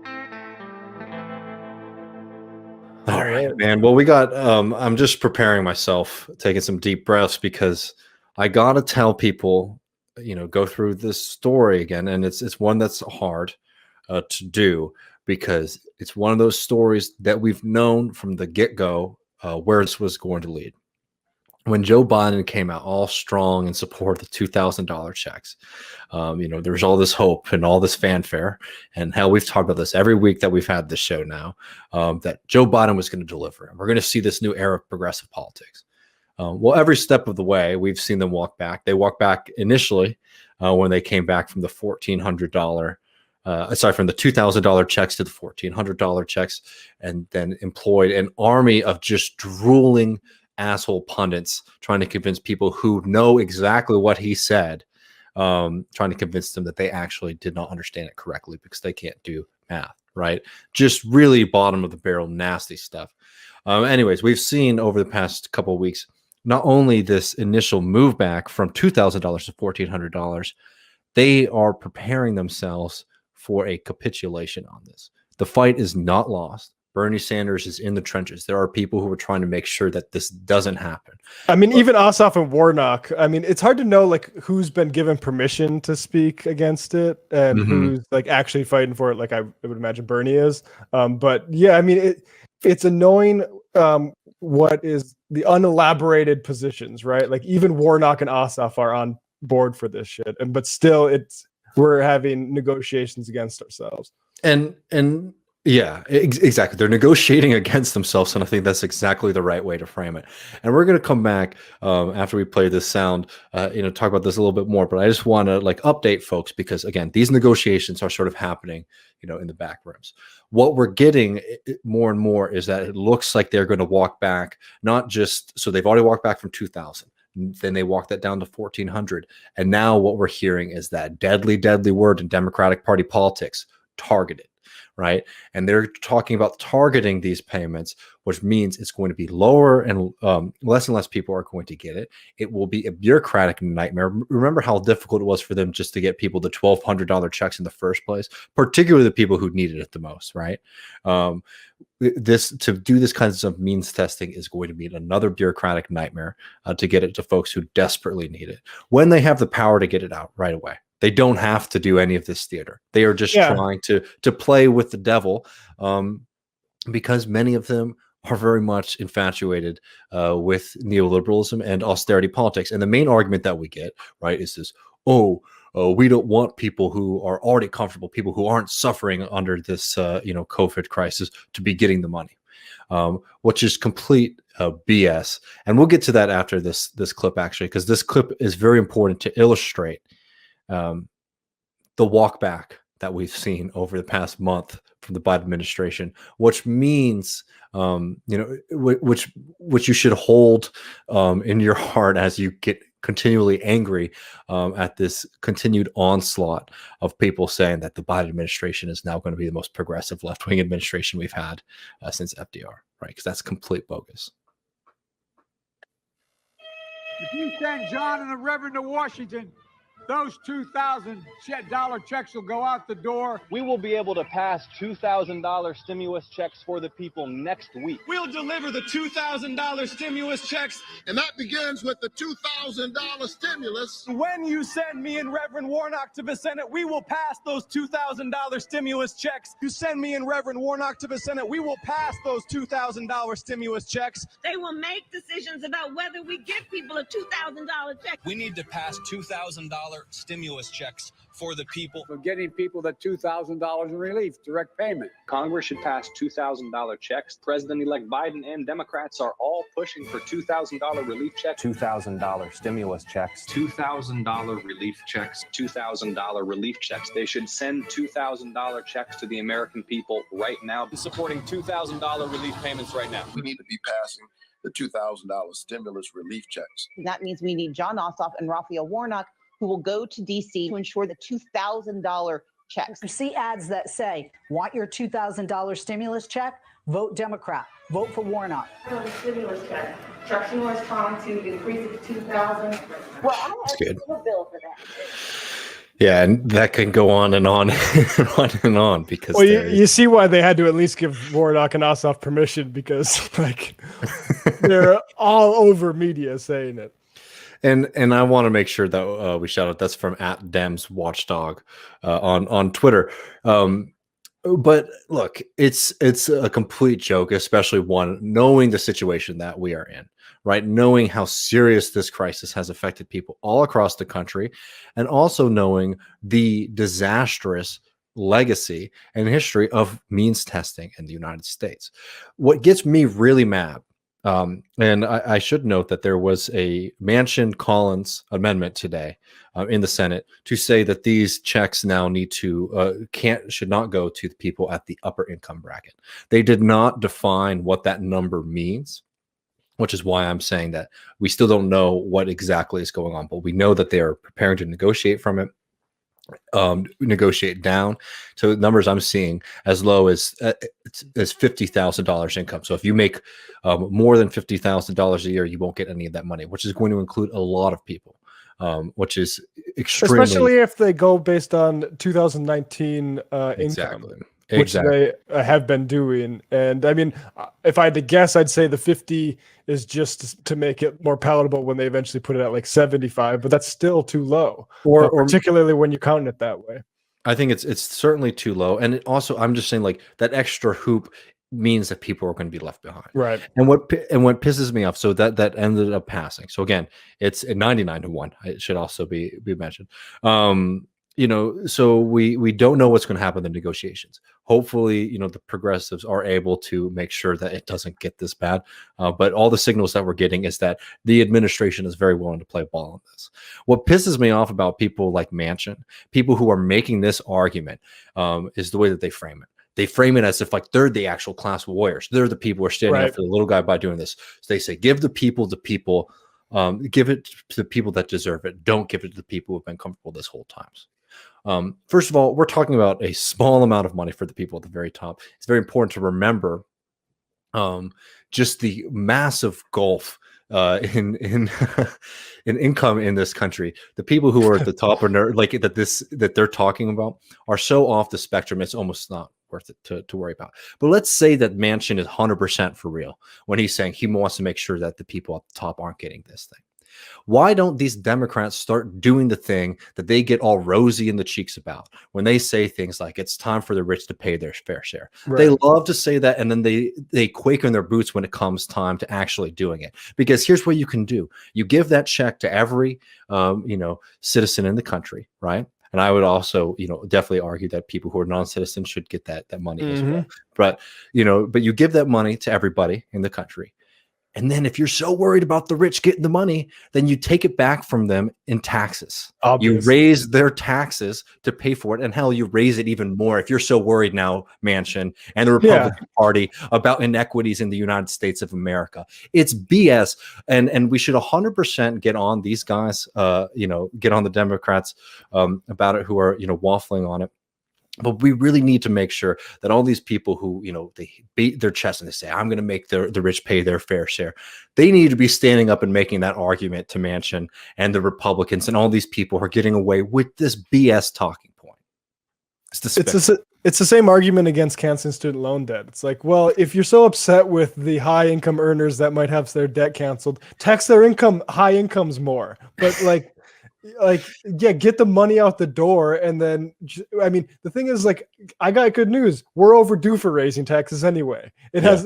All right, man. Well, we got I'm just preparing myself, taking some deep breaths because I gotta tell people, go through this story again, and it's one that's hard to do because it's one of those stories that we've known from the get-go where this was going to lead. When Joe Biden came out all strong in support of the $2,000 checks, there was all this hope and all this fanfare. And hell, we've talked about this every week that we've had this show now, that Joe Biden was going to deliver. And we're going to see this new era of progressive politics. Well, every step of the way, we've seen them walk back. They walked back initially when they came back from the $1,400 from the $2,000 checks to the $1,400 checks, and then employed an army of just drooling asshole pundits trying to convince people who know exactly what he said, trying to convince them that they actually did not understand it correctly because they can't do math, right? Just really bottom of the barrel, nasty stuff. Anyways, we've seen over the past couple of weeks, not only this initial move back from $2,000 to $1,400, they are preparing themselves for a capitulation on this. The fight is not lost. Bernie Sanders is in the trenches. There are people who are trying to make sure that this doesn't happen. I mean, even Ossoff and Warnock, I mean, it's hard to know like who's been given permission to speak against it and who's like actually fighting for it. Like I would imagine Bernie is. But yeah, I mean, it's annoying what is the unelaborated positions, right? Like even Warnock and Ossoff are on board for this shit. But still we're having negotiations against ourselves. And yeah, exactly. They're negotiating against themselves, and I think that's exactly the right way to frame it. And we're going to come back after we play this sound, talk about this a little bit more. But I just want to update folks because again, these negotiations are sort of happening, in the back rooms. What we're getting more and more is that it looks like they're going to walk back, not just so they've already walked back from 2,000. Then they walked that down to 1,400, and now what we're hearing is that deadly word in Democratic Party politics: targeted. Right. And they're talking about targeting these payments, which means it's going to be lower and less people are going to get it. It will be a bureaucratic nightmare. Remember how difficult it was for them just to get people the $1,200 checks in the first place, particularly the people who needed it the most. Right. To do this kinds of means testing is going to be another bureaucratic nightmare to get it to folks who desperately need it when they have the power to get it out right away. They don't have to do any of this theater. They are just trying to play with the devil because many of them are very much infatuated with neoliberalism and austerity politics. And the main argument that we get, right, is this, we don't want people who are already comfortable, people who aren't suffering under this, COVID crisis to be getting the money, which is complete BS. And we'll get to that after this clip, actually, because this clip is very important to illustrate the walk back that we've seen over the past month from the Biden administration, which means, which you should hold in your heart as you get continually angry at this continued onslaught of people saying that the Biden administration is now going to be the most progressive left-wing administration we've had since FDR, right? Because that's complete bogus. If you send John and the Reverend to Washington, those $2,000 checks will go out the door. We will be able to pass $2,000 stimulus checks for the people next week. We'll deliver the $2,000 stimulus checks. And that begins with the $2,000 stimulus. When you send me and Reverend Warnock to the Senate, we will pass those $2,000 stimulus checks. You send me and Reverend Warnock to the Senate, we will pass those $2,000 stimulus checks. They will make decisions about whether we give people a $2,000 check. We need to pass $2,000 stimulus checks for the people. For getting people the $2,000 in relief, direct payment. Congress should pass $2,000 checks. President-elect Biden and Democrats are all pushing for $2,000 relief checks. $2,000 stimulus checks. $2,000 relief checks. $2,000 relief checks. They should send $2,000 checks to the American people right now. Supporting $2,000 relief payments right now. We need to be passing the $2,000 stimulus relief checks. That means we need John Ossoff and Raphael Warnock, who will go to D.C. to ensure the $2,000 checks. I see ads that say, want your $2,000 stimulus check? Vote Democrat. Vote for Warnock. The stimulus check. Chuck Schumer is trying to increase it to $2,000. Well, I have a bill for that. Yeah, and that can go on and on and on and on because well, you see why they had to at least give Warnock and Ossoff permission, because like they're all over media saying it. And I want to make sure that we shout out, that's from @Dems Watchdog on Twitter. But look, it's a complete joke, especially one knowing the situation that we are in, right? Knowing how serious this crisis has affected people all across the country, and also knowing the disastrous legacy and history of means testing in the United States. What gets me really mad, and I should note that there was a Manchin-Collins amendment today in the Senate to say that these checks now need to should not go to the people at the upper income bracket. They did not define what that number means, which is why I'm saying that we still don't know what exactly is going on, but we know that they are preparing to negotiate from it. Negotiate down to numbers I'm seeing as low as $50,000 income. So if you make more than $50,000 a year, you won't get any of that money, which is going to include a lot of people, which is extremely, especially if they go based on 2019 exactly. income, which they have been doing. And I mean, if I had to guess, I'd say the 50 is just to make it more palatable when they eventually put it at like 75, but that's still too low, or particularly when you're counting it that way. I think it's certainly too low. And it also, I'm just saying, like, that extra hoop means that people are going to be left behind. Right. And what pisses me off, so that ended up passing. So again, it's 99-1. It should also be mentioned. So we don't know what's going to happen in the negotiations. Hopefully, the progressives are able to make sure that it doesn't get this bad. But all the signals that we're getting is that the administration is very willing to play ball on this. What pisses me off about people like Manchin, people who are making this argument, is the way that they frame it. They frame it as if like they're the actual class warriors. They're the people who are standing up for the little guy by doing this. So they say, give the people, give it to the people that deserve it. Don't give it to the people who have been comfortable this whole time. First of all, we're talking about a small amount of money for the people at the very top. It's very important to remember just the massive gulf in income in this country. The people who are at the top are like that they're talking about are so off the spectrum, it's almost not worth it to worry about. But let's say that Manchin is 100% for real when he's saying he wants to make sure that the people at the top aren't getting this thing. Why don't these Democrats start doing the thing that they get all rosy in the cheeks about when they say things like it's time for the rich to pay their fair share? Right. They love to say that, and then they quake in their boots when it comes time to actually doing it. Because here's what you can do. You give that check to every citizen in the country, right? And I would also, definitely argue that people who are non-citizens should get that money as well. But you give that money to everybody in the country. And then if you're so worried about the rich getting the money, then you take it back from them in taxes. You raise their taxes to pay for it. And hell, you raise it even more if you're so worried now, Manchin and the Republican Party, about inequities in the United States of America. It's BS. And we should 100% get on these guys, get on the Democrats about it, who are, waffling on it. But we really need to make sure that all these people who, they beat their chest and they say, I'm going to make the rich pay their fair share. They need to be standing up and making that argument to Manchin and the Republicans and all these people who are getting away with this BS talking point. It's the same argument against canceling student loan debt. It's like, well, if you're so upset with the high income earners that might have their debt canceled, tax their high incomes more. But get the money out the door. And then, I mean, the thing is, like, I got good news. We're overdue for raising taxes anyway. It has,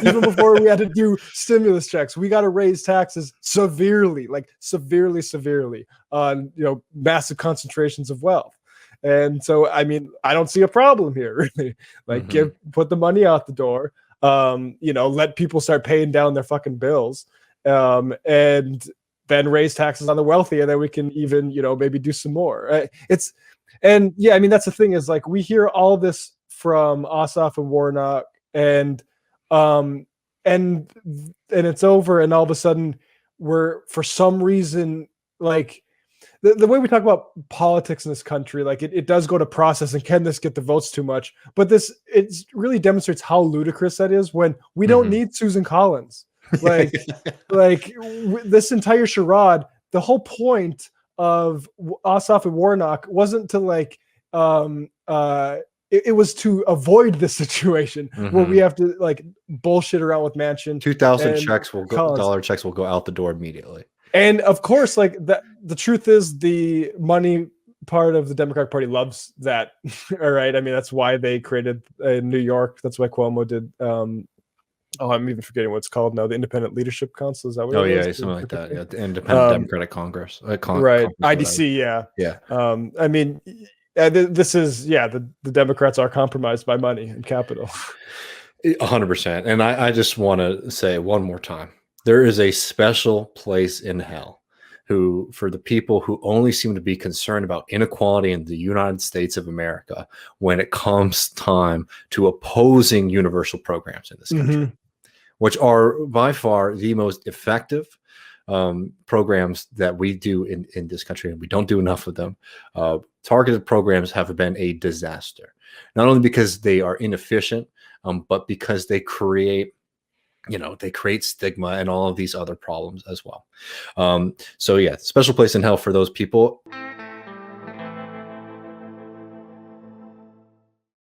even before we had to do stimulus checks, we got to raise taxes severely on, massive concentrations of wealth. And so, I mean, I don't see a problem here, really. Put the money out the door, let people start paying down their fucking bills, and then raise taxes on the wealthy, and then we can even, maybe do some more. That's the thing is, like, we hear all this from Ossoff and Warnock, and it's over, and all of a sudden we're, for some reason, like, the way we talk about politics in this country, like, it does go to process and can this get the votes too much? But it really demonstrates how ludicrous that is when we don't need Susan Collins. This entire charade, the whole point of Ossoff and Warnock wasn't to like it was to avoid this situation where we have to like bullshit around with Manchin. 2,000 checks will go, dollar checks will go out the door immediately. And of course, like the truth is the money part of the Democratic Party loves that. All right. I mean, that's why they created in New York. That's why Cuomo did. I'm even forgetting what it's called now. The Independent Leadership Council. Is that what it is? Something like that. Yeah, the Independent Democratic Congress. Right. Congress, IDC. Yeah. I mean, this is the Democrats are compromised by money and capital. 100%. And I just want to say one more time, there is a special place in hell for the people who only seem to be concerned about inequality in the United States of America when it comes time to opposing universal programs in this country, which are by far the most effective programs that we do in this country, and we don't do enough of them. Targeted programs have been a disaster, not only because they are inefficient, but because they create stigma and all of these other problems as well. So yeah, special place in hell for those people.